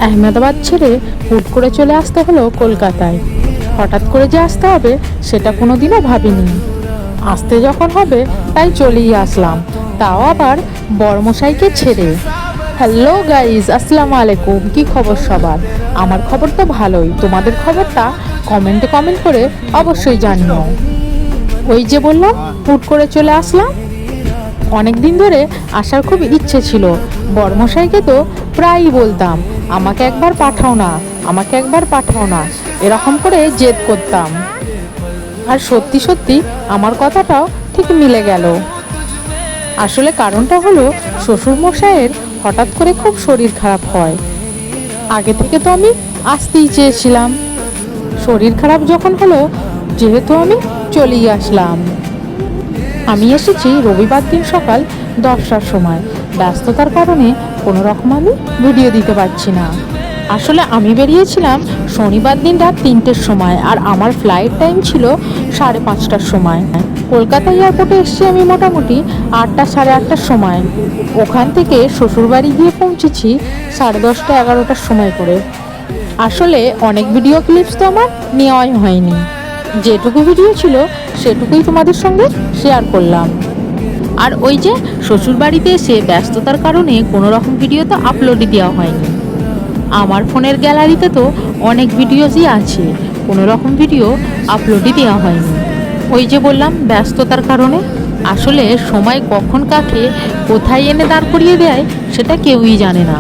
আহমেদাবাদ ছেড়ে হুট করে চলে আসতে হলো কলকাতায়। হঠাৎ করে যে আসতে হবে সেটা কোনোদিনও ভাবিনি। আসতে যখন হবে তাই চলেই আসলাম, তাও আবার বড়মশাইকে ছেড়ে। হ্যালো গাইজ, আসসালামু আলাইকুম। কি খবর সবার? আমার খবর তো ভালোই, তোমাদের খবরটা কমেন্টে কমেন্ট করে অবশ্যই জানিও। ওই যে বললাম হুট করে চলে আসলাম। অনেক দিন ধরে আসার খুব ইচ্ছে ছিল। বড়মশাইকে তো প্রায়ই বলতাম আমাকে একবার পাঠাও না, আমাকে একবার পাঠাও না, এরকম করে জেদ করতাম। আর সত্যি সত্যি আমার কথাটাও ঠিক মিলে গেল। আসলে কারণটা হলো শ্বশুরমশাইয়ের হঠাৎ করে খুব শরীর খারাপ হয়। আগে থেকে তো আমি আসতেই চেয়েছিলাম, শরীর খারাপ যখন হলো যেহেতু আমি চলেই আসলাম। আমি এসেছি রবিবার দিন সকাল 10টার সময়। ব্যস্ততার কারণে কোনো রকম আমি ভিডিও দিতে পারছি না। আসলে আমি বেরিয়েছিলাম শনিবার দিন রাত 3টের সময়, আর আমার ফ্লাইট টাইম ছিল 5:30টার সময়। কলকাতা এয়ারপোর্টে এসেছি আমি মোটামুটি 8টা 8:30টার সময়। ওখান থেকে শ্বশুরবাড়ি গিয়ে পৌঁছেছি 10:30 11টার সময় করে। আসলে অনেক ভিডিও ক্লিপস তো আমার নেওয়াই হয়নি, যেটুকু ভিডিও ছিল সেটুকুই তোমাদের সঙ্গে শেয়ার করলাম। আর ওই যে শ্বশুরবাড়িতে এসে ব্যস্ততার কারণে কোনো রকম ভিডিও তো আপলোডই দেওয়া হয়নি। আমার ফোনের গ্যালারিতে তো অনেক ভিডিওসই আছে, কোনো রকম ভিডিও আপলোডই দেওয়া হয়নি। ওই যে বললাম ব্যস্ততার কারণে। আসলে সময় কখন কাকে কোথায় এনে দাঁড় করিয়ে দেয় সেটা কেউই জানে না।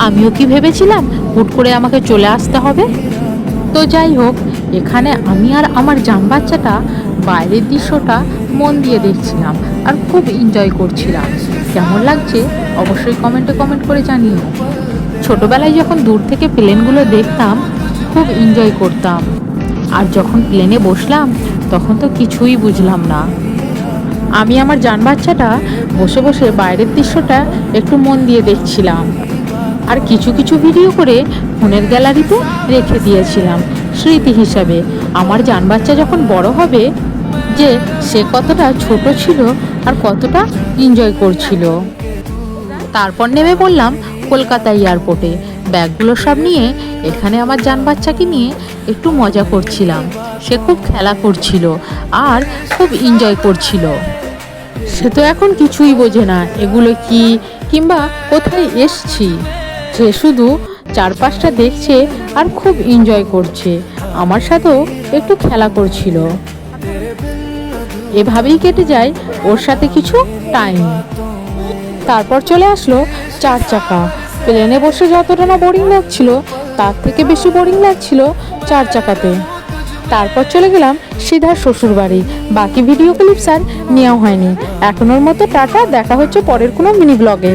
আমিও কি ভেবেছিলাম হুট করে আমাকে চলে আসতে হবে। তো যাই হোক, এখানে আমি আর আমার জান বাচ্চাটা বাইরের দৃশ্যটা মন দিয়ে দেখছিলাম আর খুব এনজয় করছিলাম। কেমন লাগছে অবশ্যই কমেন্টে কমেন্ট করে জানিও। ছোটবেলায় যখন দূর থেকে প্লেনগুলো দেখতাম খুব এনজয় করতাম, আর যখন প্লেনে বসলাম তখন তো কিছুই বুঝলাম না। আমি আমার জান বাচ্চাটা বসে বসে বাইরের দৃশ্যটা একটু মন দিয়ে দেখছিলাম, আর কিছু কিছু ভিডিও করে ফোনের গ্যালারিতে রেখে দিয়েছিলাম স্মৃতি হিসাবে। আমার জান বাচ্চা যখন বড় হবে যে সে কতটা ছোট ছিল আর কতটা এনজয় করছিল। তারপর নেমে পড়লাম কলকাতা এয়ারপোর্টে। ব্যাগগুলো সব নিয়ে এখানে আমার জান বাচ্চাকে নিয়ে একটু মজা করছিলাম। সে খুব খেলা করছিল আর খুব এনজয় করছিল। সে তো এখন কিছুই বোঝে না এগুলো কি কিংবা কোথায় এসছি। সে শুধু চারপাশটা দেখছে আর খুব এনজয় করছে, আমার সাথেও একটু খেলা করছিল। এভাবেই কেটে যায় ওর সাথে কিছু টাইম। তারপর চলে আসলো 4 চাকা। প্লেনে বসে যতটা না বোরিং লাগছিল তার থেকে বেশি বোরিং লাগছিল 4 চাকাতে। তারপর চলে গেলাম সিধা শ্বশুরবাড়ি। বাকি ভিডিও ক্লিপস আর নেওয়া হয়নি। এখনোর মতো টাটা, দেখা হচ্ছে পরের কোনো মিনি ব্লগে।